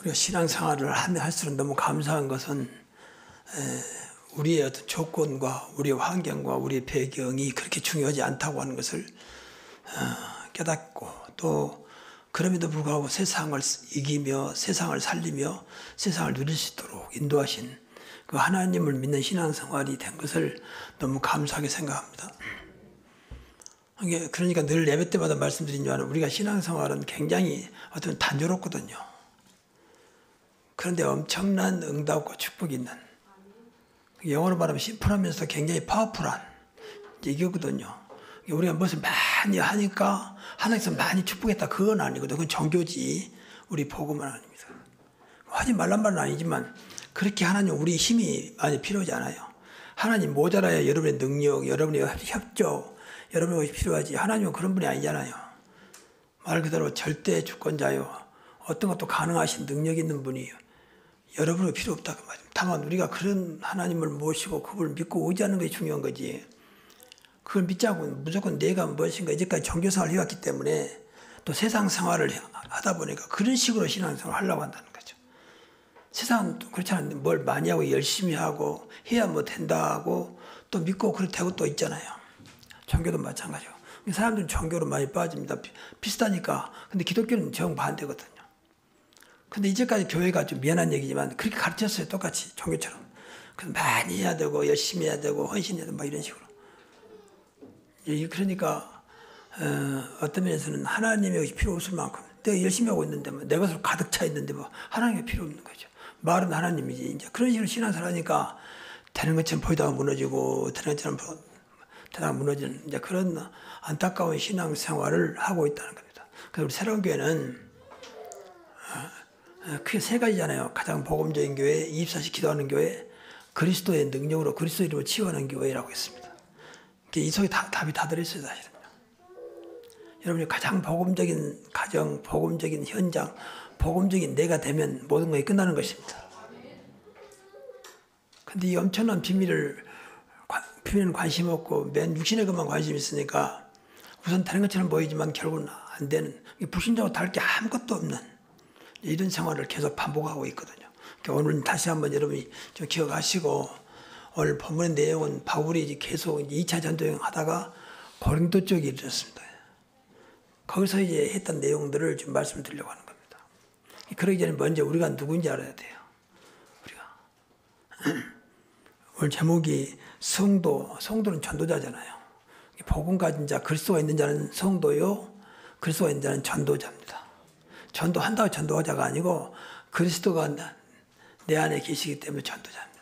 우리가 신앙생활을 할수록 너무 감사한 것은 우리의 어떤 조건과 우리의 환경과 우리의 배경이 그렇게 중요하지 않다고 하는 것을 깨닫고, 또 그럼에도 불구하고 세상을 이기며 세상을 살리며 세상을 누릴 수 있도록 인도하신 그 하나님을 믿는 신앙생활이 된 것을 너무 감사하게 생각합니다. 그러니까 늘 예배 때마다 말씀드리지만 우리가 신앙생활은 굉장히 어떤 단조롭거든요. 그런데 엄청난 응답과 축복이 있는, 영어로 말하면 심플하면서 굉장히 파워풀한 얘기거든요. 우리가 무엇을 많이 하니까 하나님께서 많이 축복했다, 그건 아니거든요. 그건 종교지, 우리 복음은 아닙니다. 하지 말란 말은 아니지만 그렇게 하나님 우리 힘이 많이 필요하지 않아요. 하나님 모자라야 여러분의 능력, 여러분의 협조, 여러분의 것이 필요하지. 하나님은 그런 분이 아니잖아요. 말 그대로 절대 주권자요, 어떤 것도 가능하신 능력 있는 분이에요. 여러분이 필요 없다 그 말입니다. 다만 우리가 그런 하나님을 모시고 그걸 믿고 의지하는 것이 중요한 거지, 그걸 믿지 않고 무조건 내가 무엇인가 이제까지 종교생활을 해왔기 때문에 또 세상 생활을 하다 보니까 그런 식으로 신앙생활을 하려고 한다는 거죠. 세상은 또 그렇지 않은데 뭘 많이 하고 열심히 하고 해야 뭐 된다고 또 믿고 그렇게 되고 또 있잖아요. 종교도 마찬가지고. 사람들은 종교로 많이 빠집니다. 비슷하니까. 근데 기독교는 정반대거든요. 근데 이제까지 교회가 좀 미안한 얘기지만 그렇게 가르쳤어요. 똑같이 종교처럼. 그래서 많이 해야 되고 열심히 해야 되고 헌신해야 되고 막 이런 식으로. 그러니까 어떤 면에서는 하나님의 것이 필요 없을 만큼 내가 열심히 하고 있는데 뭐 내 것으로 가득 차 있는데 뭐 하나님의 필요 없는 거죠. 말은 하나님이지. 이제 그런 식으로 신앙생활 하니까 되는 것처럼 보이다가 무너지고 되는 것처럼 되다가 무너지는 이제 그런 안타까운 신앙생활을 하고 있다는 겁니다. 그래서 우리 새로운 교회는 크게 세 가지잖아요. 가장 복음적인 교회, 24시 기도하는 교회, 그리스도의 능력으로 그리스도 이름을 치유하는 교회라고 했습니다. 이 속에 답이 다 들어있어요, 사실은요. 여러분이 가장 복음적인 가정, 복음적인 현장, 복음적인 내가 되면 모든 것이 끝나는 것입니다. 근데 이 엄청난 비밀은 관심 없고 맨 육신의 것만 관심이 있으니까 우선 다른 것처럼 보이지만 결국은 안 되는, 불신자고 다를 게 아무것도 없는 이런 생활을 계속 반복하고 있거든요. 그러니까 오늘 다시 한번 여러분이 좀 기억하시고, 오늘 본문의 내용은 바울이 계속 2차 전도여행 하다가 고린도 쪽에 이르렀습니다. 거기서 이제 했던 내용들을 좀 말씀을 드리려고 하는 겁니다. 그러기 전에 먼저 우리가 누구인지 알아야 돼요. 우리가. 오늘 제목이 성도는 전도자잖아요. 복음 가진 자, 그리스도가 있는 자는 성도요, 그리스도가 있는 자는 전도자입니다. 전도한다고 전도자가 아니고 그리스도가 내 안에 계시기 때문에 전도자입니다.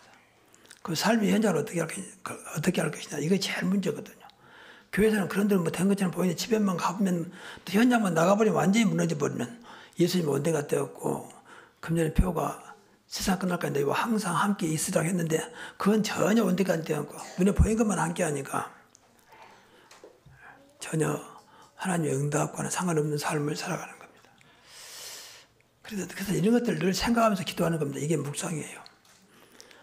그 삶의 현장을 어떻게 할 것이냐, 이게 제일 문제거든요. 교회에서는 그런 데는 뭐 된 것처럼 보이는데 집에만 가보면 또 현장만 나가버리면 완전히 무너져 버리면 예수님 원대가 되었고, 금년에 표가 세상 끝날까지 너희와 항상 함께 있으라고 했는데 그건 전혀 원대가 안 되었고 눈에 보이는 것만 함께 하니까 전혀 하나님의 응답과는 상관없는 삶을 살아가는 겁니다. 그래서 이런 것들을 늘 생각하면서 기도하는 겁니다. 이게 묵상이에요.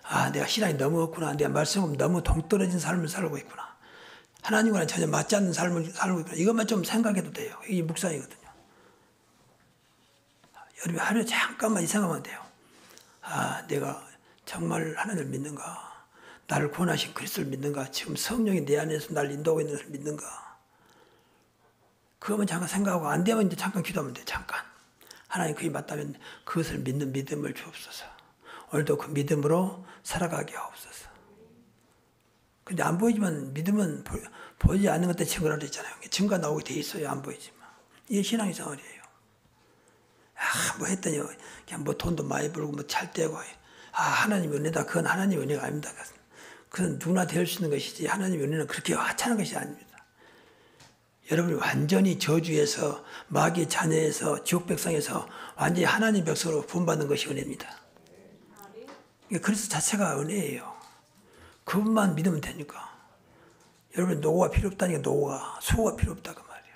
아, 내가 신앙이 너무 없구나. 내가 말씀은 너무 동떨어진 삶을 살고 있구나. 하나님과는 전혀 맞지 않는 삶을 살고 있구나. 이것만 좀 생각해도 돼요. 이게 묵상이거든요. 여러분이 하루에 잠깐만 이 생각하면 돼요. 아, 내가 정말 하나님을 믿는가? 나를 구원하신 그리스도를 믿는가? 지금 성령이 내 안에서 나를 인도하고 있는 것을 믿는가? 그거만 잠깐 생각하고 안 되면 이제 잠깐 기도하면 돼요. 잠깐. 하나님 그게 맞다면 그것을 믿는 믿음을 주옵소서. 오늘도 그 믿음으로 살아가게 하옵소서. 근데 안 보이지만 믿음은 보이지 않는 것들 증거라고 했잖아요. 증거 나오게 돼 있어요. 안 보이지만. 이게 신앙의 생활이에요. 아, 뭐 했더니 그냥 뭐 돈도 많이 벌고 뭐 잘 되고, 아, 하나님 은혜다. 그건 하나님 은혜가 아닙니다. 그건 누구나 될 수 있는 것이지 하나님 은혜는 그렇게 하찮은 것이 아닙니다. 여러분이 완전히 저주에서, 마귀의 자녀에서, 지옥 백성에서 완전히 하나님 백성으로 구원받는 것이 은혜입니다. 그리스도 자체가 은혜예요. 그분만 믿으면 되니까. 여러분 노고가 필요 없다니까, 노고가, 수고가 필요 없다 그 말이에요.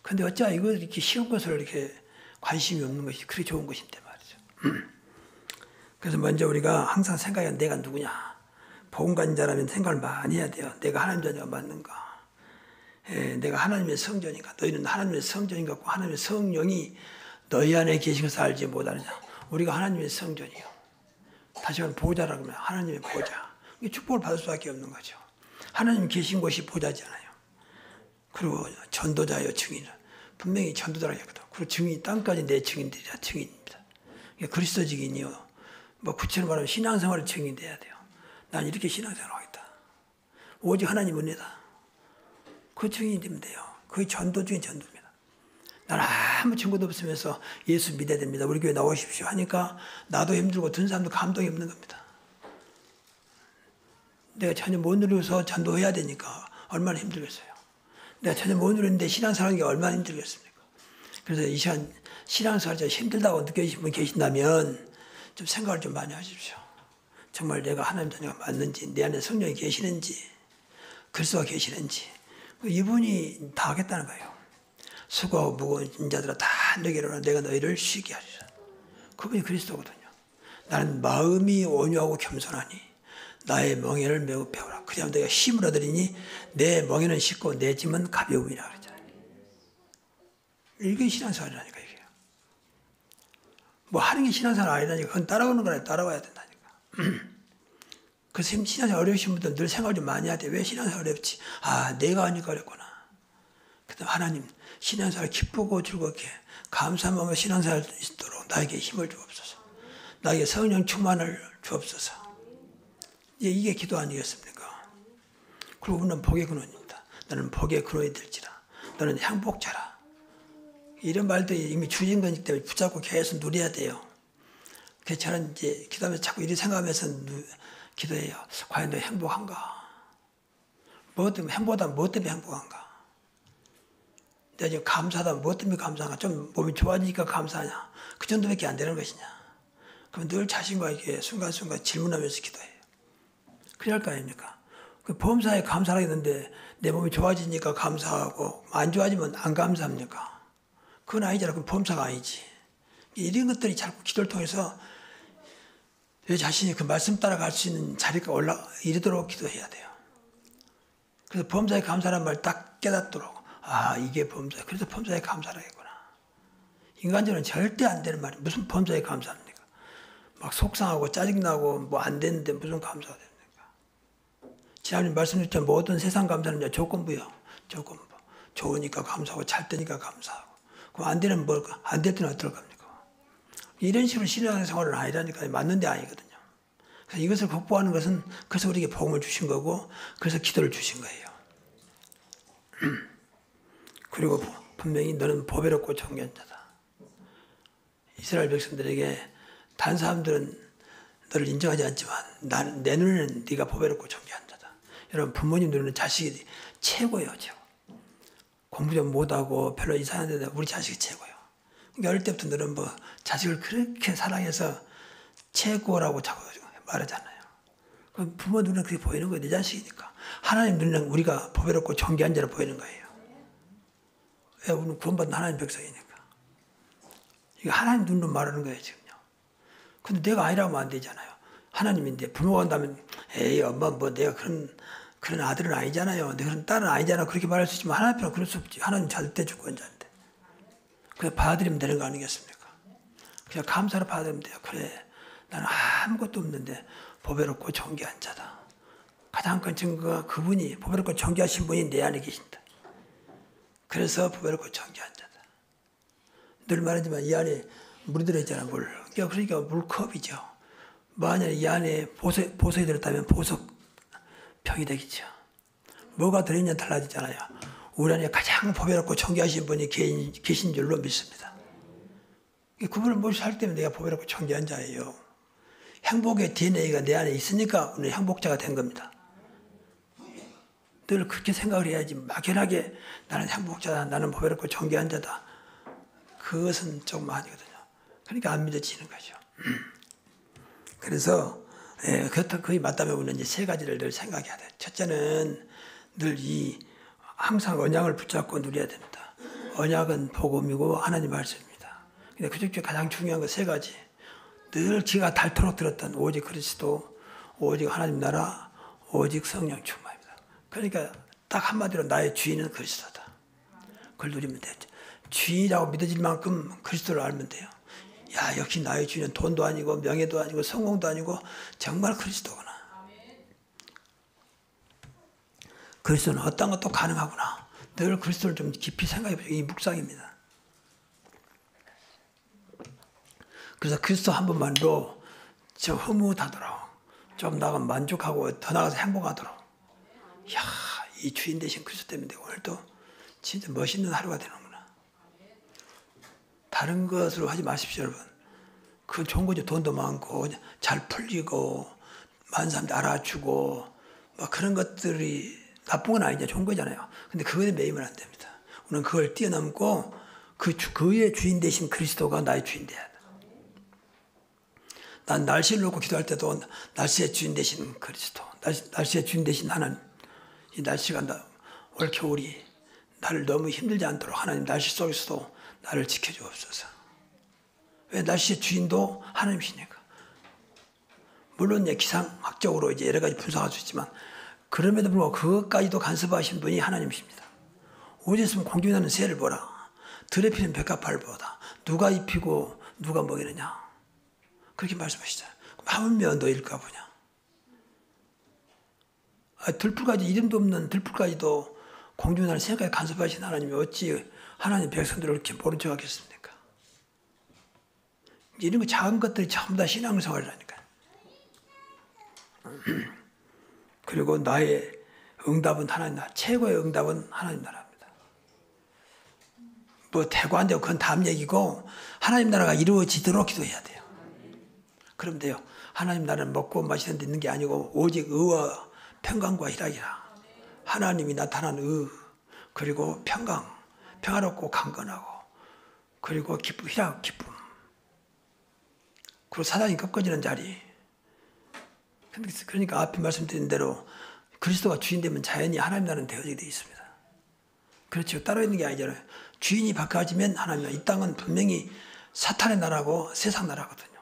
근데 어찌 이거 이렇게 쉬운 것을 이렇게 관심이 없는 것이 그렇게 좋은 것인데 말이죠. 그래서 먼저 우리가 항상 생각해야 내가 누구냐. 복음 가진 자라면 생각을 많이 해야 돼요. 내가 하나님 자녀가 맞는가. 내가 하나님의 성전인가. 너희는 하나님의 성전인 것 같고 하나님의 성령이 너희 안에 계신 것을 알지 못하느냐. 우리가 하나님의 성전이요. 다시 말하면 보좌라고 하면 하나님의 보좌. 이게 축복을 받을 수밖에 없는 거죠. 하나님 계신 곳이 보좌잖아요. 그리고 전도자여 증인. 분명히 전도자라고 했거든. 그리고 증인, 땅까지 내 증인들이라 증인입니다. 그리스도 증인이요. 뭐 구체로 말하면 신앙생활을 증인돼야 돼요. 난 이렇게 신앙생활을 하겠다. 오직 하나님 은혜다. 그 증인이 되면 돼요. 그게 전도 중에 전도입니다. 난 아무 증거도 없으면서 예수 믿어야 됩니다. 우리 교회 나오십시오 하니까 나도 힘들고 든 사람도 감동이 없는 겁니다. 내가 전혀 못 누려서 전도해야 되니까 얼마나 힘들겠어요. 내가 전혀 못 누리는데 신앙생활하는 게 얼마나 힘들겠습니까? 그래서 이 시간 신앙생활이 좀 힘들다고 느끼시는 분 계신다면 좀 생각을 좀 많이 하십시오. 정말 내가 하나님 자녀가 맞는지, 내 안에 성령이 계시는지, 그리스도가 계시는지 이분이 다 하겠다는 거예요. 수고하고 무거운 인자들아 다 내게로 오라. 내가 너희를 쉬게 하리라. 그분이 그리스도거든요. 나는 마음이 온유하고 겸손하니 나의 멍에를 매우 배우라. 그리하면 내가 힘을 얻으리니 내 멍에는 쉽고 내 짐은 가벼움이라 그러잖아요. 이게 신앙생활이라니까 이게. 뭐 하는 게 신앙생활 아니라니까. 그건 따라오는 거라 따라와야 된다니까. 그래서 신앙생활 어려우신 분들 늘 생각 좀 많이 해야 돼. 왜 신앙생활 어렵지? 아, 내가 하니까 어렵구나. 그다음 하나님 신앙생활 기쁘고 즐겁게 감사한 마음으로 신앙생활 할 수 있도록 나에게 힘을 주옵소서. 나에게 성령 충만을 주옵소서. 이게 기도 아니겠습니까? 그리고 우리는 복의 근원입니다. 나는 복의 근원이 될지라. 너는 행복자라. 이런 말들이 이미 주어진 거기 때문에 붙잡고 계속 누려야 돼요. 그래서 저는 이제 기도하면서 자꾸 이렇게 생각하면서 기도해요. 과연 너 행복한가? 뭐 때문에 행복하다 뭐 때문에 행복한가? 내가 지금 감사하다 뭐 때문에 감사한가? 좀 몸이 좋아지니까 감사하냐? 그 정도밖에 안 되는 것이냐? 그럼 늘 자신과 이렇게 순간순간 질문하면서 기도해요. 그래야 할 거 아닙니까? 그 보험사에 감사하겠는데 내 몸이 좋아지니까 감사하고 안 좋아지면 안 감사합니까? 그건 아니잖아. 그건 보험사가 아니지. 이런 것들이 자꾸 기도를 통해서 내 자신이 그 말씀 따라갈 수 있는 자리가 이르도록 기도해야 돼요. 그래서 보험사에 감사라는 말 딱 깨닫도록 아 이게 보험사. 그래서 보험사에 감사하겠구나. 인간적으로는 절대 안 되는 말이에요. 무슨 보험사에 감사합니까? 막 속상하고 짜증나고 뭐 안 되는데 무슨 감사가 됩니까? 지난번에 말씀드렸지만 모든 세상 감사는 조건부요. 조건부. 좋으니까 감사하고 잘 되니까 감사하고. 그럼 안 되는 뭘까? 안 될 때는 어떨 겁니까? 이런 식으로 신앙생활은 아니라니까 맞는 데 아니거든요. 그래서 이것을 극복하는 것은 그래서 우리에게 복음을 주신 거고 그래서 기도를 주신 거예요. 그리고 분명히 너는 보배롭고 존귀한 자다. 이스라엘 백성들에게 다른 사람들은 너를 인정하지 않지만 내 눈에는 네가 보배롭고 존귀한 자다. 여러분 부모님 눈에는 자식이 최고예요. 최고. 공부 좀 못하고 별로 이상한 데다 우리 자식이 최고예요. 그러니까 어릴 때부터 너는 뭐 자식을 그렇게 사랑해서 최고라고 자꾸 말하잖아요. 그럼 부모 눈에는 그게 보이는 거예요. 내 자식이니까. 하나님 눈에는 우리가 보배롭고 존귀한 자로 보이는 거예요. 왜? 우리는 구원받은 하나님 백성이니까. 이게 하나님 눈으로 말하는 거예요. 지금요. 근데 내가 아니라고 하면 안 되잖아요. 하나님인데 부모가 한다면 에이 엄마 뭐 내가 그런 아들은 아니잖아요. 내가 그런 딸은 아니잖아. 그렇게 말할 수 있지만 하나님 앞에는 그럴 수 없지. 하나님 절대 주권자인데. 그래 받아들이면 되는 거 아니겠습니까? 그냥 감사로 받아들이면 돼요. 그래 나는 아무것도 없는데 보배롭고 존귀한 자다. 가장 큰 증거가 그분이 보배롭고 존귀하신 분이 내 안에 계신다. 그래서 보배롭고 존귀한 자다. 늘 말하지만 이 안에 물이 들어있잖아. 물. 그러니까 물컵이죠. 만약에 이 안에 보석이 들었다면 보석병이 되겠죠. 뭐가 들어있냐 달라지잖아요. 우리 안에 가장 보배롭고 존귀하신 분이 계신 줄로 믿습니다. 그분을 모시고 때문에 내가 보배롭고 존귀한 자예요. 행복의 DNA가 내 안에 있으니까 오늘 행복자가 된 겁니다. 늘 그렇게 생각을 해야지 막연하게 나는 행복자다. 나는 보배롭고 존귀한 자다. 그것은 조금 아니거든요. 그러니까 안 믿어지는 거죠. 그래서 그렇다 거의 맞다면 우리는 이제 세 가지를 늘 생각해야 돼요. 첫째는 늘 항상 언약을 붙잡고 누려야 됩니다. 언약은 복음이고 하나님 말씀입니다. 근데 그 중에 가장 중요한 거 세 가지. 늘 기가 닳도록 들었던 오직 그리스도, 오직 하나님 나라, 오직 성령 충만입니다. 그러니까 딱 한마디로 나의 주인은 그리스도다. 그걸 누리면 되죠. 주인이라고 믿어질 만큼 그리스도를 알면 돼요. 야, 역시 나의 주인은 돈도 아니고 명예도 아니고 성공도 아니고 정말 그리스도구나. 그리스도는 어떤 것도 가능하구나. 늘 그리스도를 좀 깊이 생각해 보세요. 이 묵상입니다. 그래서 그리스도 한 번만도 저 흐뭇하도록, 좀 나가 만족하고 더 나가서 행복하도록. 이야, 이 주인 되신 그리스도 때문에 오늘도 진짜 멋있는 하루가 되는구나. 다른 것으로 하지 마십시오, 여러분. 그건 좋은 거죠. 돈도 많고 잘 풀리고 많은 사람들 알아주고 뭐 그런 것들이 나쁜 건 아니죠. 좋은 거잖아요. 근데 그거에 매이면 안 됩니다. 우리는 그걸 뛰어넘고 그의 주인 되신 그리스도가 나의 주인 돼야 돼. 난 날씨를 놓고 기도할 때도 날씨의 주인 되신 그리스도, 날씨의 주인 되신 하나님. 이 날씨가 올 겨울이 나를 너무 힘들지 않도록 하나님 날씨 속에서도 나를 지켜주옵소서. 왜? 날씨의 주인도 하나님이시니까. 물론 기상학적으로 이제 여러 가지 분석할 수 있지만 그럼에도 불구하고 그것까지도 간섭하신 분이 하나님이십니다. 오직 있으면 공중에 나는 새를 보라. 들에 피는 백합화를 보다. 누가 입히고 누가 먹이느냐. 그렇게 말씀하시잖아요. 하물며 너일까 보냐. 들풀까지 이름도 없는 들풀까지도 공중에 나는 새까지 간섭하신 하나님이 어찌 하나님 백성들을 이렇게 모른 척 하겠습니까? 이런 거 작은 것들이 전부 다 신앙생활이라니까요. 그리고 나의 응답은 하나님 나라, 최고의 응답은 하나님 나라입니다. 뭐 되고 안 되고 그건 다음 얘기고 하나님 나라가 이루어지도록 기도해야 돼요. 그럼 돼요. 하나님 나라는 먹고 마시는 데 있는 게 아니고 오직 의와 평강과 희락이라. 하나님이 나타난 의, 그리고 평강, 평화롭고 강건하고, 그리고 기쁨, 희락, 기쁨. 그리고 사단이 꺾어지는 자리. 그러니까 앞에 말씀드린 대로 그리스도가 주인 되면 자연히 하나님 나라는 되어지게 되어 있습니다. 그렇죠. 따로 있는 게 아니잖아요. 주인이 바꿔지면 하나님 나라. 이 땅은 분명히 사탄의 나라고 세상 나라거든요.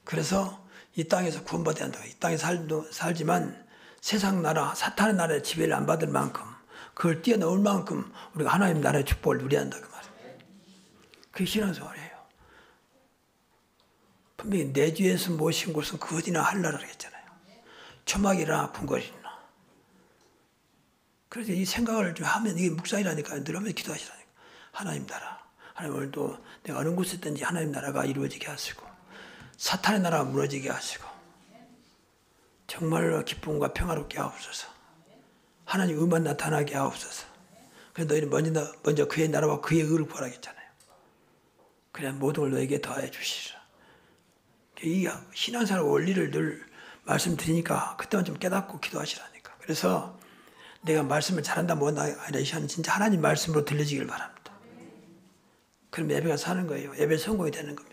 그래서 이 땅에서 구원받아야 한다. 이 땅에 살지만 세상 나라, 사탄의 나라의 지배를 안 받을 만큼, 그걸 뛰어넘을 만큼 우리가 하나님 나라의 축복을 누려야 한다. 그 말이에요. 그게 신앙생활이에요. 분명히 내 주에서 모신 곳은 그 어디나 할라라고 했잖아요. 초막이라 궁궐이나. 그래서 이 생각을 좀 하면 이게 묵상이라니까요. 늘 하면서 기도하시라니까. 하나님 나라. 하나님 오늘도 내가 어느 곳에 있든지 하나님 나라가 이루어지게 하시고 사탄의 나라가 무너지게 하시고 정말로 기쁨과 평화롭게 하옵소서. 하나님 의만 나타나게 하옵소서. 그래서 너희는 먼저 그의 나라와 그의 의를 구하라겠잖아요. 그래야 모든 걸 너에게 더해 주시리라. 이 신앙생활 원리를 늘 말씀드리니까 그때만 좀 깨닫고 기도하시라니까. 그래서 내가 말씀을 잘한다 뭐나 아니라 이 시간은 진짜 하나님 말씀으로 들려지길 바랍니다. 그럼 예배가 사는 거예요. 예배 성공이 되는 겁니다.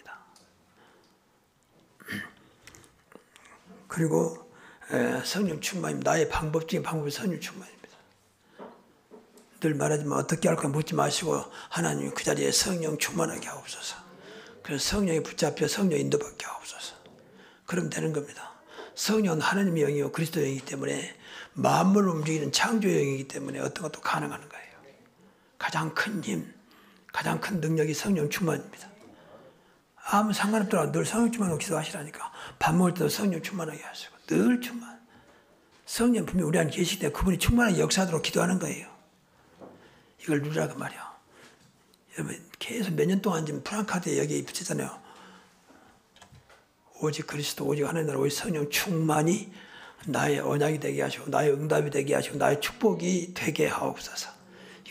그리고 성령 충만입니다. 나의 방법 중에 방법이 성령 충만입니다. 늘 말하지만 어떻게 할까 묻지 마시고 하나님 그 자리에 성령 충만하게 하옵소서. 그래서 성령이 붙잡혀 성령 인도받게 하옵소서. 그러면 되는 겁니다. 성령은 하나님의 영이요 그리스도의 영이기 때문에 만물을 움직이는 창조의 영이기 때문에 어떤 것도 가능한 거예요. 가장 큰 힘, 가장 큰 능력이 성령 충만입니다. 아무 상관없더라도 늘 성령 충만하고 기도하시라니까. 밥 먹을 때도 성령 충만하게 하시고 늘 충만. 성령 분명히 우리 안에 계시기 때문에 그분이 충만하게 역사하도록 기도하는 거예요. 이걸 누리라고 말이야. 여러분 계속 몇 년 동안 지금 프랑카드에 여기에 붙였잖아요. 오직 그리스도, 오직 하나님 나라, 오직 성령 충만이 나의 언약이 되게 하시고 나의 응답이 되게 하시고 나의 축복이 되게 하옵소서.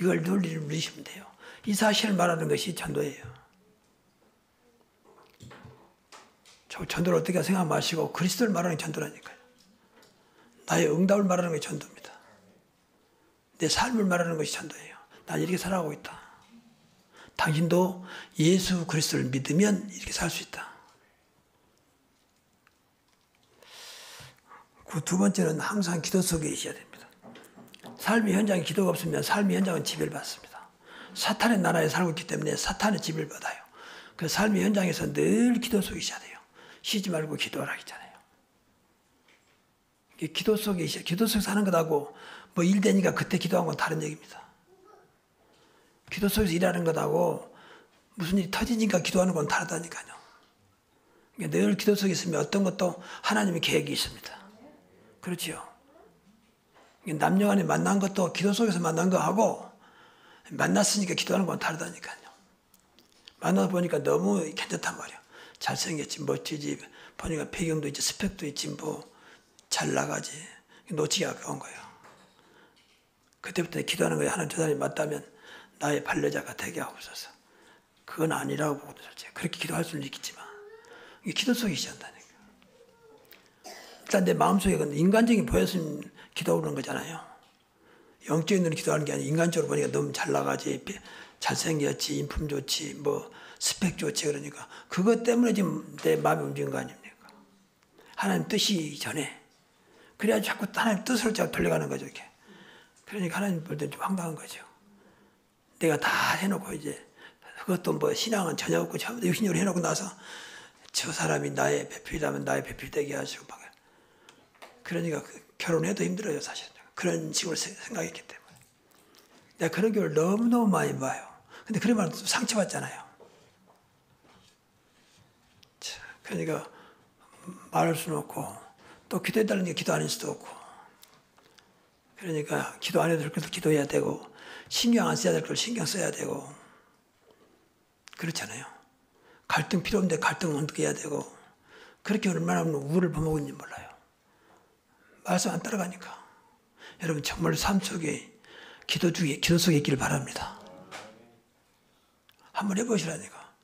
이걸 누리시면 돼요. 이 사실을 말하는 것이 전도예요. 저 전도를 어떻게 생각 마시고 그리스도를 말하는 게 전도라니까요. 나의 응답을 말하는 것이 전도입니다. 내 삶을 말하는 것이 전도예요. 난 이렇게 살아가고 있다. 당신도 예수 그리스도를 믿으면 이렇게 살 수 있다. 그 두 번째는 항상 기도 속에 있어야 됩니다. 삶의 현장에 기도가 없으면 삶의 현장은 지배를 받습니다. 사탄의 나라에 살고 있기 때문에 사탄의 지배를 받아요. 그 삶의 현장에서 늘 기도 속에 있어야 돼요. 쉬지 말고 기도하라 했잖아요. 기도 속에 있어야, 기도 속에 사는 것하고 뭐 일 되니까 그때 기도한 건 다른 얘기입니다. 기도 속에서 일하는 것하고 무슨 일이 터지니까 기도하는 건 다르다니까요. 그러니까 늘 기도 속에 있으면 어떤 것도 하나님의 계획이 있습니다. 그렇지요. 남녀간에 만난 것도 기도 속에서 만난 거하고 만났으니까 기도하는 건 다르다니까요. 만나서 보니까 너무 괜찮단 말이야. 잘생겼지, 멋지지, 보니까 배경도 있지, 스펙도 있지, 뭐 잘 나가지. 놓치기 아까운 거예요. 그때부터 기도하는 거예요. 하나님 저 사람이 맞다면 나의 반려자가 되게 하옵소서. 그건 아니라고 보거든. 솔직히 그렇게 기도할 수는 있겠지만 이게 기도 속에 시작한다니까. 일단 내 마음속에 인간적인 보였으면 기도 오는 거잖아요. 영적인 눈으로 기도하는 게 아니라 인간적으로 보니까 너무 잘 나가지, 잘생겼지, 인품 좋지, 뭐 스펙 좋지. 그러니까 그것 때문에 지금 내 마음이 움직인 거 아닙니까? 하나님 뜻이 전에. 그래야 자꾸 하나님 뜻을 자꾸 돌려가는 거죠. 이렇게. 그러니까 하나님 볼 때 좀 황당한 거죠. 내가 다 해놓고 이제 그것도 뭐 신앙은 전혀 없고 전부 육신으로 해놓고 나서 저 사람이 나의 배필이라면 나의 배필 되게 하시고 막 그러니까 결혼해도 힘들어요. 사실 그런 식으로 생각했기 때문에 내가 그런 경우를 너무너무 많이 봐요. 근데 그런 말은 또 상처받잖아요. 그러니까 말할 수는 없고 또 기도해달라는 게 기도 안 할 수도 없고 그러니까 기도 안 해도 될 것을 기도해야 되고 신경 안 써야 될 걸 신경 써야 되고 그렇잖아요. 갈등 필요 없는데 갈등은 어떻게 해야 되고 그렇게 얼마나 우를 범하는지 몰라요. 말씀 안 따라가니까. 여러분 정말 삶 속에 기도 속에 있기를 바랍니다. 한번 해보시라니까.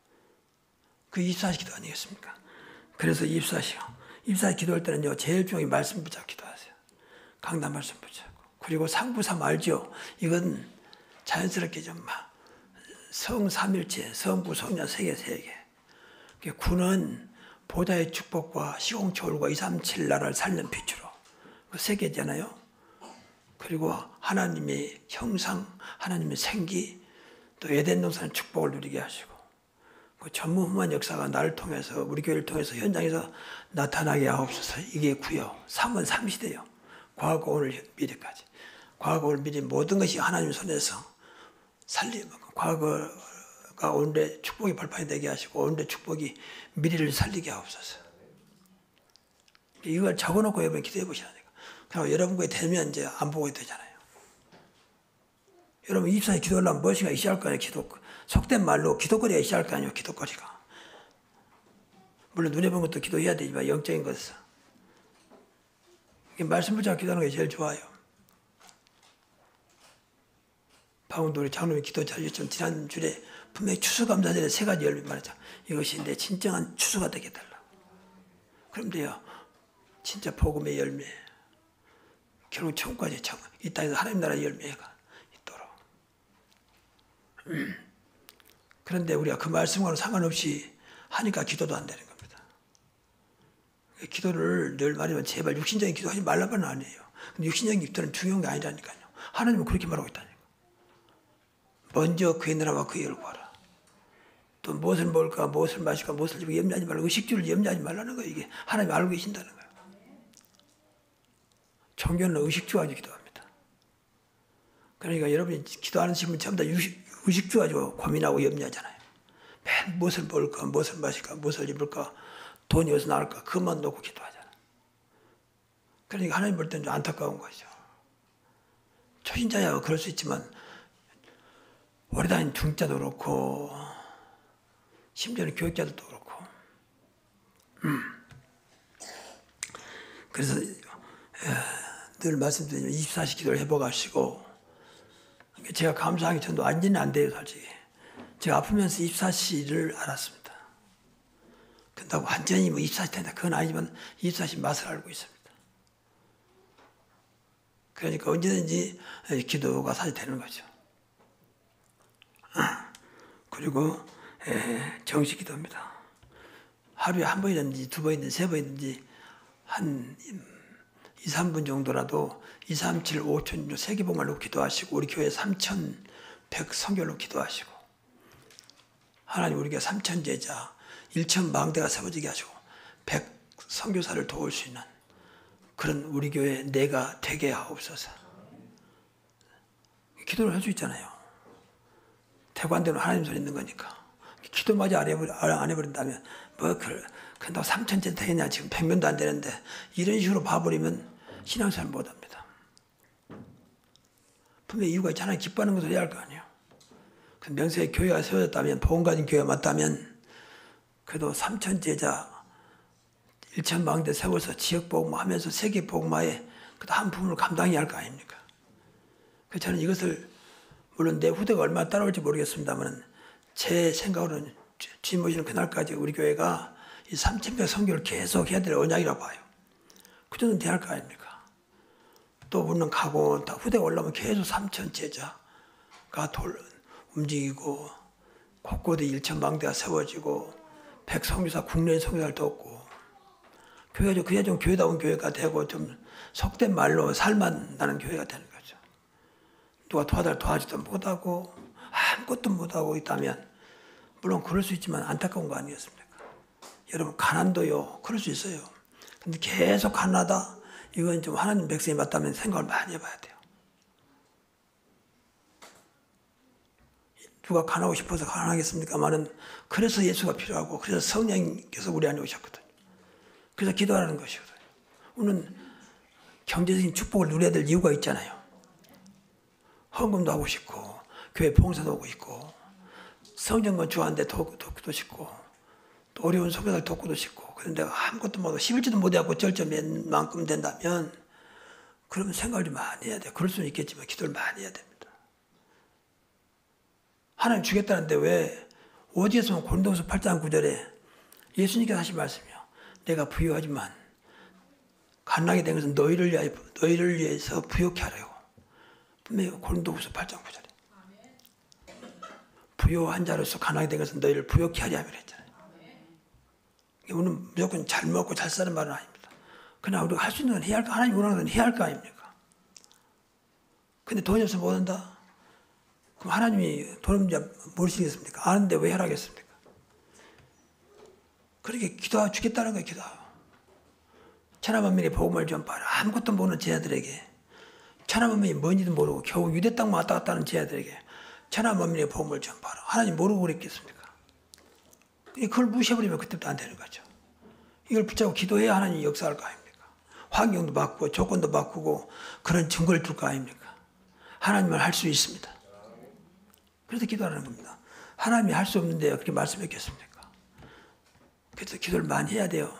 그 24시 기도 아니겠습니까? 그래서 24시 기도할 때는요 제일 중요한 말씀 붙잡고 기도하세요. 강단 말씀 붙잡고. 그리고 상부삼 알죠? 이건 자연스럽게 좀 성삼일체, 성부, 성자 세계. 구는 보좌의 축복과 시공초월과 237 나라를 살는 빛으로 그 세 개잖아요. 그리고 하나님의 형상, 하나님의 생기, 또 에덴 동산의 축복을 누리게 하시고 그 전무후무한 역사가 나를 통해서 우리 교회를 통해서 현장에서 나타나게 하옵소서. 이게 구요. 3은 3시대요. 과거, 오늘, 미래까지. 과거, 오늘, 미래 모든 것이 하나님 손에서 과거가 오늘의 축복이 발판이 되게 하시고 오늘의 축복이 미래를 살리게 하옵소서. 이걸 적어놓고 여러분 기도해 보시라니까. 그럼 여러분께 되면 이제 안 보게 되잖아요. 여러분 24시 기도하려면 무엇인가 있어야 할 거 아니에요. 속된 말로 기도거리가 있어야 할 거 아니에요. 기도거리가. 물론 눈에 보는 것도 기도해야 되지만 영적인 것은 말씀 붙잡고 기도하는 게 제일 좋아요. 방금도 우리 장로님 기도 잘해주셨지만 지난주에 분명히 추수감사절에 3가지 열매 말했잖아. 이것이 내 진정한 추수가 되게 해달라. 그럼 돼요. 진짜 복음의 열매. 결국 천국까지 이 땅에서 하나님 나라의 열매가 있도록. 그런데 우리가 그 말씀과는 상관없이 하니까 기도도 안 되는 겁니다. 기도를 늘 말하면 제발 육신적인 기도하지 말라고는 아니에요. 근데 육신적인 기도는 중요한 게 아니라니까요. 하나님은 그렇게 말하고 있다니까. 먼저 그의 나라와 그의 의를 구하라. 또 무엇을 먹을까, 무엇을 마실까, 무엇을 입을까 염려하지 말라. 의식주를 염려하지 말라는 거예요. 이게 하나님이 알고 계신다는 거예요. 종교는 의식주 가지고 기도합니다. 그러니까 여러분이 기도하는 질문 전부 다 의식주 가지고 고민하고 염려하잖아요. 맨 무엇을 먹을까, 무엇을 마실까, 무엇을 입을까, 돈이 어디서 나올까 그것만 놓고 기도하잖아요. 그러니까 하나님 볼 때는 좀 안타까운 거죠. 초신자야 그럴 수 있지만 오래 다닌 중자도 그렇고 심지어는 교육자들도 그렇고 그래서 늘 말씀드리지만 24시 기도를 해보가시고 제가 감사하게 저도 완전히 안 돼요. 솔직히 제가 아프면서 24시를 알았습니다. 근다고 완전히 뭐 24시 된다 그건 아니지만 24시 맛을 알고 있습니다. 그러니까 언제든지 기도가 사실 되는 거죠. 그리고 정식 기도입니다. 하루에 한 번이든지 두 번이든지 세 번이든지 한 2, 3분 정도라도 2, 3, 7, 5, 6, 세기복말로 기도하시고 우리 교회 3,100 성결로 기도하시고 하나님 우리가 3,000제자 1,000 망대가 세워지게 하시고 100 선교사를 도울 수 있는 그런 우리 교회 내가 되게 하옵소서. 기도를 할 수 있잖아요. 태관대로 하나님 손에 있는 거니까 기도마저 안 해버린다면 뭐 그런다고 3천째 되겠냐 지금 100년도 안 되는데 이런 식으로 봐버리면 신앙생활 못합니다. 분명히 이유가 있지. 하나님 기뻐하는 것을 해야 할 거 아니에요. 그 명세의 교회가 세워졌다면 복음 가진 교회가 맞다면 그래도 3천 제자 1천 망대 세워서 지역 복음하면서 세계 복음화에 그래도 한 부분을 감당해야 할 거 아닙니까? 그래서 저는 이것을 물론 내 후대가 얼마나 따라올지 모르겠습니다만 제 생각으로는 주님 오시는 그날까지 우리 교회가 이 3,000명 선교를 계속 해야 될 언약이라고 봐요. 그 정도는 돼야 할 거 아닙니까? 또 물론 가고 후대가 올라오면 계속 3,000 제자가 움직이고 곳곳에 1천 망대가 세워지고 100 선교사 국내 선교사를 돕고 교회가 그래야 좀 교회다운 교회가 되고 좀 속된 말로 살만 나는 교회가 되는 거죠. 누가 도와주지도 못하고 아무것도 못하고 있다면 물론 그럴 수 있지만 안타까운 거 아니겠습니까? 여러분 가난도요 그럴 수 있어요. 근데 계속 가난하다 이건 좀 하나님 백성이 맞다면 생각을 많이 해봐야 돼요. 누가 가난하고 싶어서 가난하겠습니까만은 그래서 예수가 필요하고 그래서 성령께서 우리 안에 오셨거든요. 그래서 기도하라는 것이거든요. 우리는 경제적인 축복을 누려야 될 이유가 있잖아요. 헌금도 하고 싶고 교회 봉사도 하고 싶고 성전 건축하는데 돕고도 싶고 또 어려운 소비자를 돕고도 싶고 그런데 아무것도 못하고 11주도 못해갖고 절점만큼 된다면 그러면 생각을 좀 많이 해야 돼요. 그럴 수는 있겠지만 기도를 많이 해야 됩니다. 하나님 주겠다는데 왜 어디에서 고린도후서 8장 9절에 예수님께서 하신 말씀이요. 내가 부유하지만 가난하게 된 것은 너희를 위해서 부욕케 하려고. 분명히 고린도후서 8장 9절에 부유한 자로서 가난하게 된 것은 너희를 부욕케 하려 함이라 했잖아요. 우리는 무조건 잘 먹고 잘 사는 말은 아닙니다. 그러나 우리가 할 수 있는 건 해야 할 거, 하나님 원하는 건 해야 할 거 아닙니까? 근데 돈이 없으면 못 한다? 그럼 하나님이 돈 없는 자 모르시겠습니까? 아는데 왜 하라겠습니까? 그렇게 기도하고 주겠다는 거예요, 기도하고. 천하만민의 복음을 좀 봐라. 아무것도 모르는 제자들에게 천하만민이 뭔지도 모르고 겨우 유대 땅만 왔다 갔다 하는 제자들에게 천하만민의 복음을 좀 봐라. 하나님 모르고 그랬겠습니까? 그걸 무시해버리면 그때부터 안 되는 거죠. 이걸 붙잡고 기도해야 하나님이 역사할 거 아닙니까? 환경도 바꾸고 조건도 바꾸고 그런 증거를 줄 거 아닙니까? 하나님은 할 수 있습니다. 그래서 기도하는 겁니다. 하나님이 할 수 없는데 그렇게 말씀했겠습니까? 그래서 기도를 많이 해야 돼요.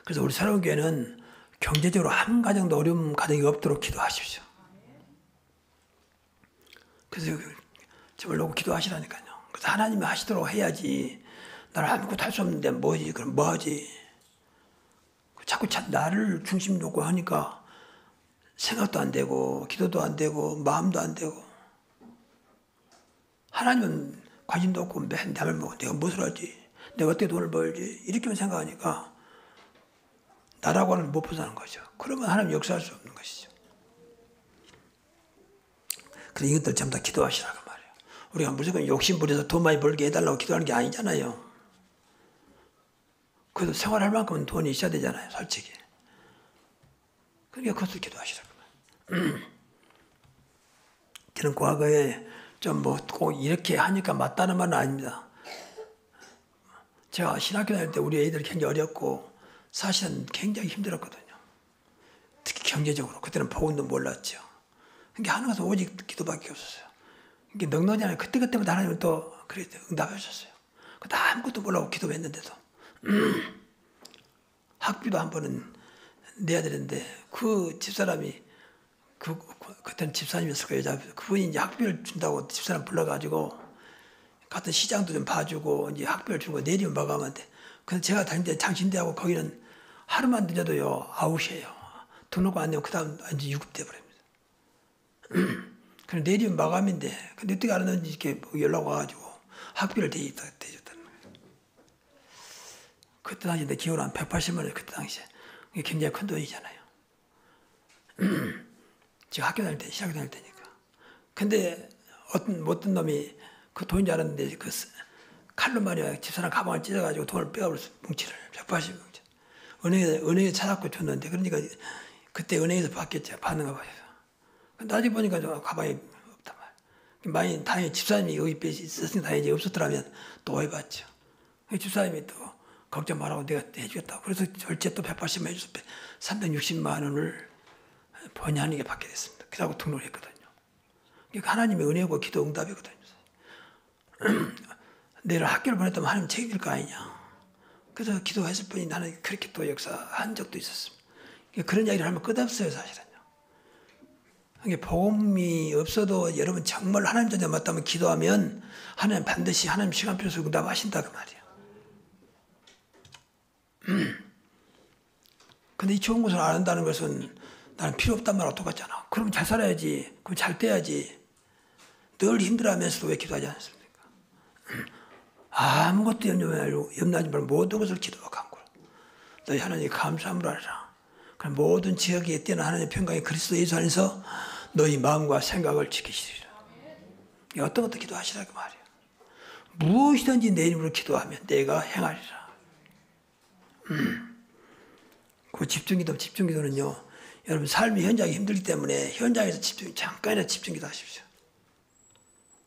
그래서 우리 새로운 교회는 경제적으로 한 가정도 어려운 가정이 없도록 기도하십시오. 그래서 정말 놓고 기도하시라니까요. 그래서 하나님이 하시도록 해야지. 나는 아무것도 할 수 없는데 뭐지? 그럼 뭐 하지? 자꾸 나를 중심 놓고 하니까 생각도 안 되고 기도도 안 되고 마음도 안 되고 하나님은 관심도 없고 맨 남을 먹고 내가 무엇을 하지? 내가 어떻게 돈을 벌지? 이렇게만 생각하니까 나라고 하는 걸 못 보자는 거죠. 그러면 하나님 역사할 수 없는 것이죠. 그래서 이것들 전부 다 기도하시라고 말이에요. 우리가 무조건 욕심부려서 돈 많이 벌게 해달라고 기도하는 게 아니잖아요. 그래도 생활할 만큼은 돈이 있어야 되잖아요, 솔직히. 그러니까 그것을 기도하시라고 말이에요. 저는 과거에 좀 뭐 꼭 이렇게 하니까 맞다는 말은 아닙니다. 제가 신학교 다닐 때 우리 애들이 굉장히 어렸고 사실은 굉장히 힘들었거든요. 특히 경제적으로. 그때는 복음도 몰랐죠. 그러니까 하는 것은 오직 기도밖에 없었어요. 그러니까 넉넉하잖아요. 그때마다 하나님은 또 그래 응답해 주셨어요. 그때 아무것도 몰라고 기도했는데도 학비도 한 번은 내야 되는데 그 집사람이 그때는 집사님이었을 거예요. 여자 그분이 이제 학비를 준다고 집사람 불러가지고 같은 시장도 좀 봐주고 이제 학비를 주고 내리면 마감하면 돼. 그래서 제가 다닐 때 장신대하고 거기는 하루만 늦어도요 아웃이에요. 등록금 안 내면 그 다음 이제 유급돼 버립니다. 그럼 내리면 마감인데 근데 어떻게 알았는지 이렇게 연락 와가지고 학비를 대줬다는 거예요. 그때 당시에 내 기억으로 한 180만 원 그때 당시에 그게 굉장히 큰 돈이잖아요. 제가 학교 다닐 때 시작교 다닐 때니까. 근데 어떤 놈이 그 돈인 줄 알았는데 그 칼로 말이야 집사람 가방을 찢어가지고 돈을 빼가버렸어. 뭉치를 180뭉치. 은행에 찾아갖고 줬는데 그러니까 그때 은행에서 받겠죠. 받는가 봐요. 나중에 보니까 저 가방이 없단 말이야. 만약 당연히 집사님이 여기 있었으니까 당연히 없었더라면 또 오해받죠. 집사님이 또 걱정 말라고 내가 해주겠다. 그래서 절제 또 180만 해줘서 360만 원을 본의 아니게 받게 됐습니다. 그러고 등록을 했거든요. 그러니까 하나님의 은혜고 기도 응답이거든요. 내를 학교를 보냈다면 하나님 책임질 거 아니냐. 그래서 기도했을 뿐이 나는 그렇게 또 역사한 적도 있었습니다. 그런 이야기를 하면 끝없어요, 사실은요. 복음이 없어도 여러분 정말 하나님 전에 맞다면 기도하면 하나님 반드시 하나님 시간표에서 응답하신다 그 말이에요. 근데 이 좋은 것을 안 한다는 것은 나는 필요 없단 말하고 똑같잖아. 그럼 잘 살아야지. 그럼 잘 돼야지. 늘 힘들어하면서도 왜 기도하지 않습니까? 아무것도 염려하지 말고 모든 것을 기도와 간구로 너희 하나님 감사함으로 하리라. 그럼 모든 지역에 뛰어난 하나님의 평강이 그리스도 예수 안에서 너희 마음과 생각을 지키시리라. 어떤 것도 기도하시라 그 말이에요. 무엇이든지 내 이름으로 기도하면 내가 행하리라. 그 집중기도는요. 여러분 삶이 현장이 힘들기 때문에 현장에서 잠깐이나 집중기도 하십시오.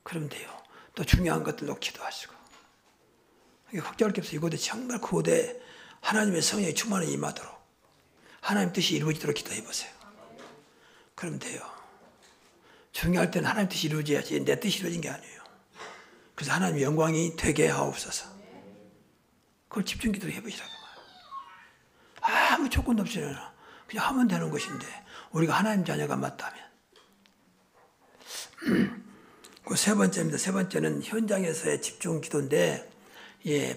그러면 돼요. 또 중요한 것들도 기도하시고. 걱정할 게 없어요. 이곳에 정말 그곳에 하나님의 성령이 충만히 임하도록 하나님 뜻이 이루어지도록 기도해보세요. 그러면 돼요. 중요할 때는 하나님 뜻이 이루어져야지 내 뜻이 이루어진 게 아니에요. 그래서 하나님의 영광이 되게 하옵소서. 그걸 집중기도를 해보시라고 말이에요. 아무 조건도 없이 그냥 하면 되는 것인데 우리가 하나님 자녀가 맞다면. 그 세 번째입니다. 세 번째는 현장에서의 집중기도인데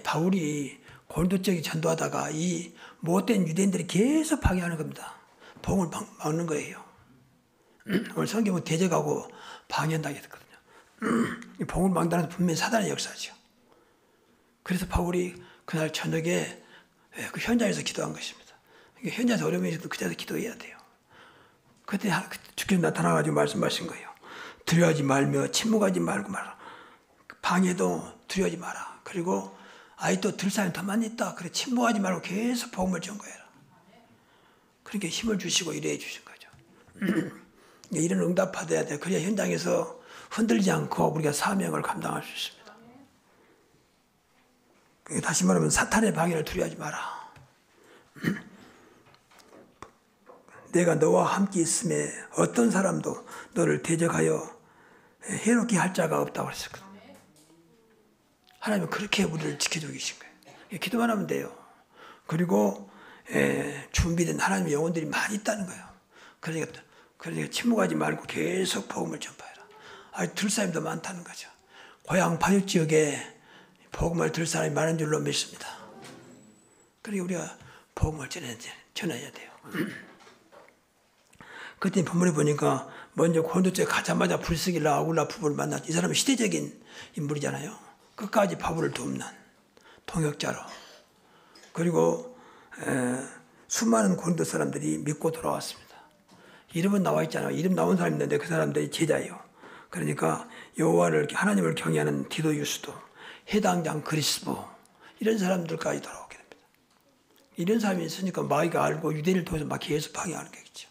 바울이 고린도 지역에 전도하다가 이 못된 유대인들이 계속 방해하는 겁니다. 복음을 막는 거예요. 오늘 성경은 대적하고 방해한다고 했거든요. 복음을 막는다는 건 분명히 사단의 역사죠. 그래서 바울이 그날 저녁에 그 현장에서 기도한 것입니다. 현장에서 어려움이 있어도 그 자리에서 기도해야 돼요. 그때 주께서 나타나가지고 말씀하신 거예요. 두려워하지 말며 침묵하지 말고 말아. 방해도 두려워하지 마라. 그리고 아직도 들 사람이 더 많이 있다. 그래 침묵하지 말고 계속 복음을 전거해라. 그렇게 힘을 주시고 이래 주신 거죠. 이런 응답 받아야 돼. 그래야 현장에서 흔들리지 않고 우리가 사명을 감당할 수 있습니다. 다시 말하면 사탄의 방해를 두려워하지 마라. 내가 너와 함께 있음에 어떤 사람도 너를 대적하여 해롭게 할 자가 없다고 그랬었거든요. 하나님은 그렇게 우리를 지켜주고 계신 거예요. 기도만 하면 돼요. 그리고 준비된 하나님의 영혼들이 많이 있다는 거예요. 그러니까 침묵하지 말고 계속 복음을 전파해라. 아직 들 사람도 많다는 거죠. 고향 파육 지역에 복음을 들 사람이 많은 줄로 믿습니다. 그러니까 우리가 복음을 전해야 돼요. 그때 본문에 보니까 먼저 고린도 쪽에 가자마자 불쓰기라 아굴라 부부를 만났죠. 이 사람은 시대적인 인물이잖아요. 끝까지 바울을 돕는 통역자로. 그리고 수많은 고린도 사람들이 믿고 돌아왔습니다. 이름은 나와 있잖아요. 이름 나온 사람이 있는데 그 사람들이 제자예요. 그러니까 여호와를 하나님을 경외하는 디도 유스도 해당장 그리스보 이런 사람들까지 돌아오게 됩니다. 이런 사람이 있으니까 마귀가 알고 유대인을 통해서 막 계속 방해하는 거겠죠.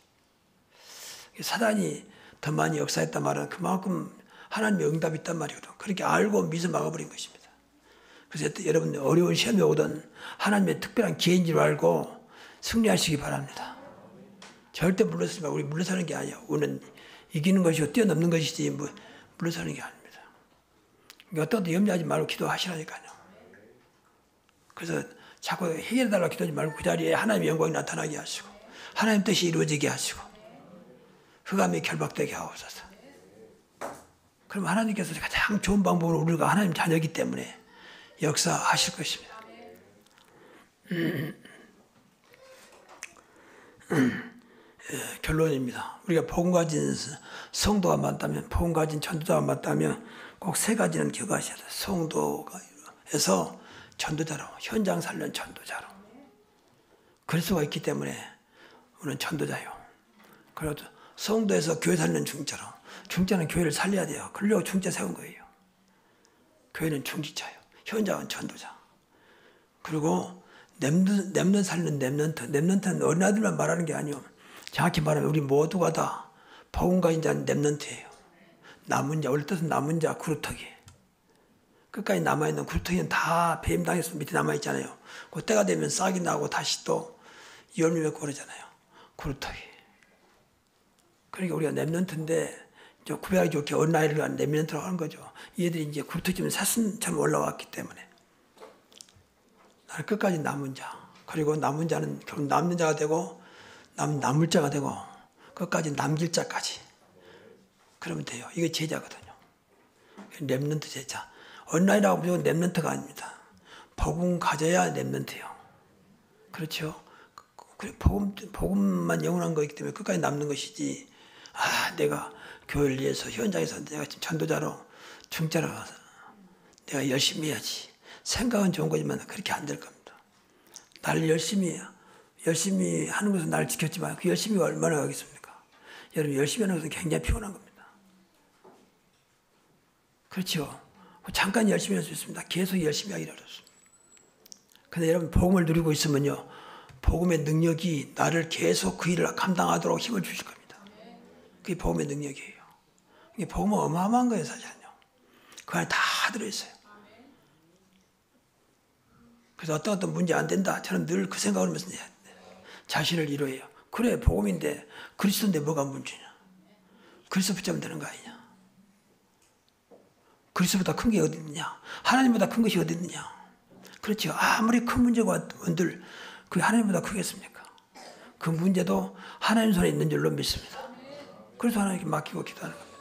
사단이 더 많이 역사했단 말은 그만큼 하나님의 응답이 있단 말이거든. 그렇게 알고 믿어 막아버린 것입니다. 그래서 여러분 어려운 시험이 오든 하나님의 특별한 기회인 줄 알고 승리하시기 바랍니다. 절대 물러서지 말고 우리 물러서는 게 아니에요. 우리는 이기는 것이고 뛰어넘는 것이지 물러서는 게 아닙니다. 어떤 것도 염려하지 말고 기도하시라니까요. 그래서 자꾸 해결해달라고 기도하지 말고 그 자리에 하나님의 영광이 나타나게 하시고 하나님 뜻이 이루어지게 하시고 흑암이 결박되게 하옵소서. 그럼 하나님께서 가장 좋은 방법으로 우리가 하나님 자녀이기 때문에 역사하실 것입니다. 결론입니다. 우리가 복음 가진 성도가 맞다면, 복음 가진 전도자가 맞다면 꼭 세 가지는 기억하셔야 돼요. 성도에서 전도자로, 현장 살는 전도자로. 그리스도가 있기 때문에 우리는 전도자요. 그리고 성도에서 교회 살는 중자로. 중자는 교회를 살려야 돼요. 그러려고 중자 세운 거예요. 교회는 중지자예요. 현장은 전도자. 그리고 렘넌트 살는 렘넌트. 렘넌트는 어린아이들만 말하는 게 아니에요. 정확히 말하면 우리 모두가 다 복음 가진 자는 렘넌트예요. 남은 자, 원래 뜻은 남은 자 구루터기. 끝까지 남아있는 구루터기는 다 배임당해서 밑에 남아있잖아요. 그 때가 되면 싹이 나고 다시 또 열매 맺고 그러잖아요. 구루터기. 그러니까 우리가 렘넌트인데 구별하기 좋게 어린아이를 한 렘넌트라고 하는 거죠. 얘들이 이제 구루터기면 사슴처럼 올라왔기 때문에 나는 끝까지 남은 자. 그리고 남은 자는 결국 남는 자가 되고 남을 자가 되고 끝까지 남길 자까지. 그러면 돼요. 이게 제자거든요. 렘넌트 제자. 어린아이라고 무조건 렘넌트가 아닙니다. 복음 가져야 렘넌트예요. 그렇죠? 복음만 영원한 거기 때문에 끝까지 남는 것이지. 내가 교회를 위해서 현장에서 내가 지금 전도자로 중자로 내가 열심히 해야지. 생각은 좋은 거지만 그렇게 안 될 겁니다. 나를 열심히 하는 것은 나를 지켰지만 그 열심히가 얼마나 가겠습니까? 여러분 열심히 하는 것은 굉장히 피곤한 겁니다. 그렇죠? 잠깐 열심히 할 수 있습니다. 계속 열심히 하기 어렵습니다. 근데 여러분 복음을 누리고 있으면요. 복음의 능력이 나를 계속 그 일을 감당하도록 힘을 주실 겁니다. 그게 복음의 능력이에요. 이게 복음은 어마어마한 거예요, 사실은요. 그 안에 다 들어있어요. 그래서 어떤 문제 안 된다. 저는 늘 그 생각을 하면서 자신을 위로해요. 그래, 복음인데 그리스도인데 뭐가 문제냐. 그리스도 붙잡으면 되는 거 아니냐. 그리스도보다 큰 게 어디 있느냐. 하나님보다 큰 것이 어디 있느냐. 그렇죠. 아무리 큰 문제가 온들 그게 하나님보다 크겠습니까? 그 문제도 하나님 손에 있는 줄로 믿습니다. 그래서 하나님께 맡기고 기도하는 겁니다.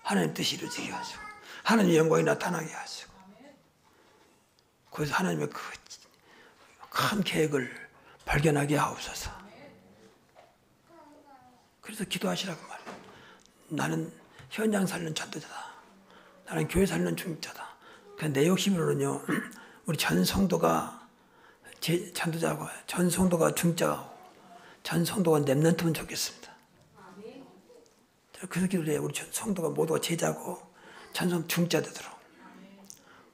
하나님 뜻이 이루어지게 하시고 하나님의 영광이 나타나게 하시고 그래서 하나님의 그 큰 계획을 발견하게 하옵소서. 그래서 기도하시라고 말해요. 나는 현장 살리는 전도자다. 나는 교회 살리는 중자다. 내 욕심으로는요. 우리 전 성도가 전도자고 전 성도가 중자고 전 성도가 렘넌트면 좋겠습니다. 그래서 기도해요. 우리 전 성도가 모두가 제자고 전 성도 중자 되도록.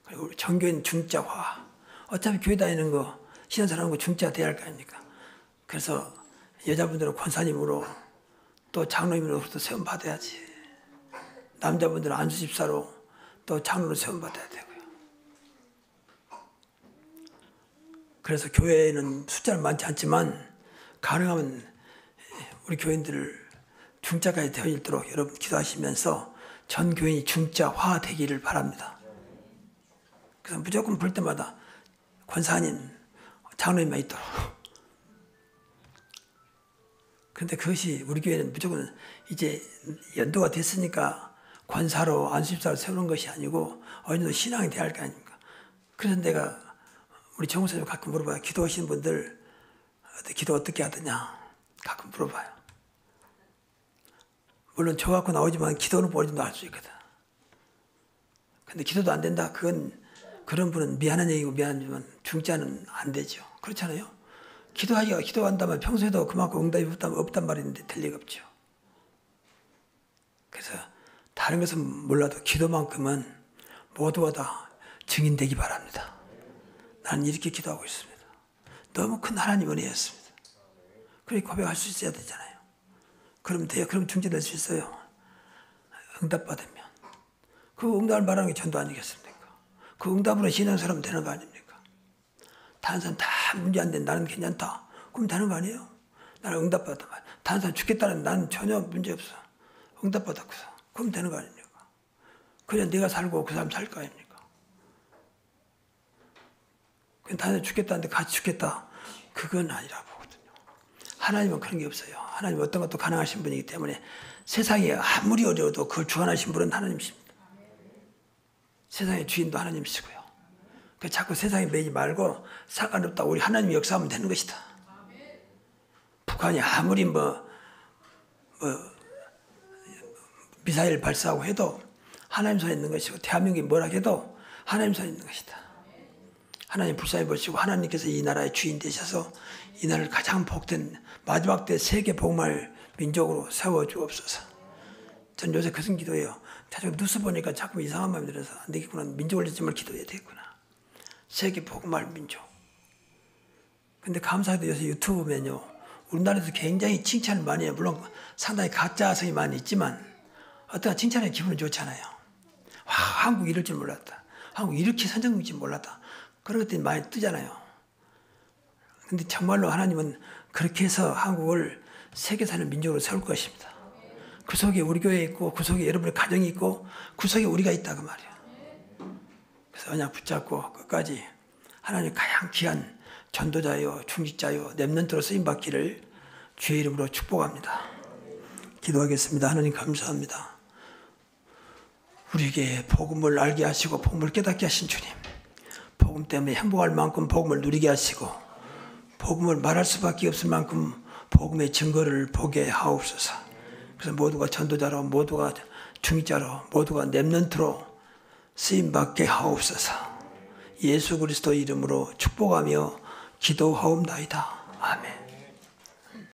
그리고 우리 정교인 중자화. 어차피 교회 다니는 거 신앙생활하는 거 중자 돼야 할 거 아닙니까? 그래서 여자분들은 권사님으로 또 장로님으로부터 세움 받아야지. 남자분들은 안수집사로 또 장로로 세움 받아야 되고요. 그래서 교회는 숫자는 많지 않지만 가능하면 우리 교인들을 중자까지 되어 있도록 여러분 기도하시면서 전 교인이 중자화 되기를 바랍니다. 그래서 무조건 볼 때마다 권사님, 장로님만 있도록. 그런데 그것이 우리 교회는 무조건 이제 연도가 됐으니까 권사로 안수집사로 세우는 것이 아니고 어느 정도 신앙이 돼야 할 거 아닙니까? 그래서 내가 우리 정우사님 가끔 물어봐요. 기도하시는 분들 기도 어떻게 하느냐 가끔 물어봐요. 물론 저 갖고 나오지만 기도는 어느 정도 할 수 있거든. 근데 기도도 안 된다. 그런 분은 미안한 얘기고 미안하지만 중자는 안 되죠. 그렇잖아요. 기도한다면 평소에도 그만큼 응답이 없단 말인데 될 리가 없죠. 그래서 다른 것은 몰라도 기도만큼은 모두가 다 증인되기 바랍니다. 나는 이렇게 기도하고 있습니다. 너무 큰 하나님 은혜였습니다. 그렇게 고백할 수 있어야 되잖아요. 그러면 돼요. 그럼 중재될 수 있어요. 응답받으면. 그 응답을 말하는 게 전도 아니겠습니까? 그 응답으로 신앙사람 되는 거 아닙니까? 다른 사람 다 문제 안 된 나는 괜찮다. 그럼 되는 거 아니에요? 나는 응답받았단 말이야. 다른 사람 죽겠다는 나는 전혀 문제 없어. 응답받았고서. 그럼 되는 거 아닙니까? 그냥 내가 살고 그 사람 살 거 아닙니까? 그냥 다른 사람 죽겠다는데 같이 죽겠다. 그건 아니라 보거든요. 하나님은 그런 게 없어요. 하나님 어떤 것도 가능하신 분이기 때문에 세상에 아무리 어려워도 그걸 주관하신 분은 하나님이십니다. 세상의 주인도 하나님이시고요. 그러니까 자꾸 세상에 매이지 말고 상관없다. 우리 하나님이 역사하면 되는 것이다. 북한이 아무리 미사일 발사하고 해도 하나님 손에 있는 것이고 대한민국이 뭐라 해도 하나님 손에 있는 것이다. 하나님 불쌍히 보시고 하나님께서 이 나라의 주인 되셔서 이 나라를 가장 복된 마지막 때 세계 복음할 민족으로 세워주옵소서. 전 요새 그 기도해요. 자꾸 뉴스 보니까 자꾸 이상한 마음이 들어서 안 되겠구나. 민족을 잊지말 기도해야 되겠구나. 세계 복음할 민족. 근데 감사하게도 요새 유튜브 보면요. 우리나라에서 굉장히 칭찬을 많이 해요. 물론 상당히 가짜성이 많이 있지만 어떤 칭찬에 기분은 좋잖아요. 와, 한국 이럴 줄 몰랐다. 한국 이렇게 선진국일 줄 몰랐다. 그런 것들이 많이 뜨잖아요. 근데 정말로 하나님은 그렇게 해서 한국을 세계 사는 민족으로 세울 것입니다. 그 속에 우리 교회 있고, 그 속에 여러분의 가정이 있고, 그 속에 우리가 있다고 말이에요. 그래서 언약 붙잡고 끝까지 하나님 가장 귀한 전도자요, 중직자요, 렘넌트로 쓰임받기를 주의 이름으로 축복합니다. 기도하겠습니다. 하나님 감사합니다. 우리에게 복음을 알게 하시고 복음을 깨닫게 하신 주님, 복음 때문에 행복할 만큼 복음을 누리게 하시고 복음을 말할 수밖에 없을 만큼 복음의 증거를 보게 하옵소서. 그래서 모두가 전도자로, 모두가 중직자로, 모두가 렘넌트로 쓰임받게 하옵소서. 예수 그리스도 이름으로 축복하며 기도하옵나이다. 아멘.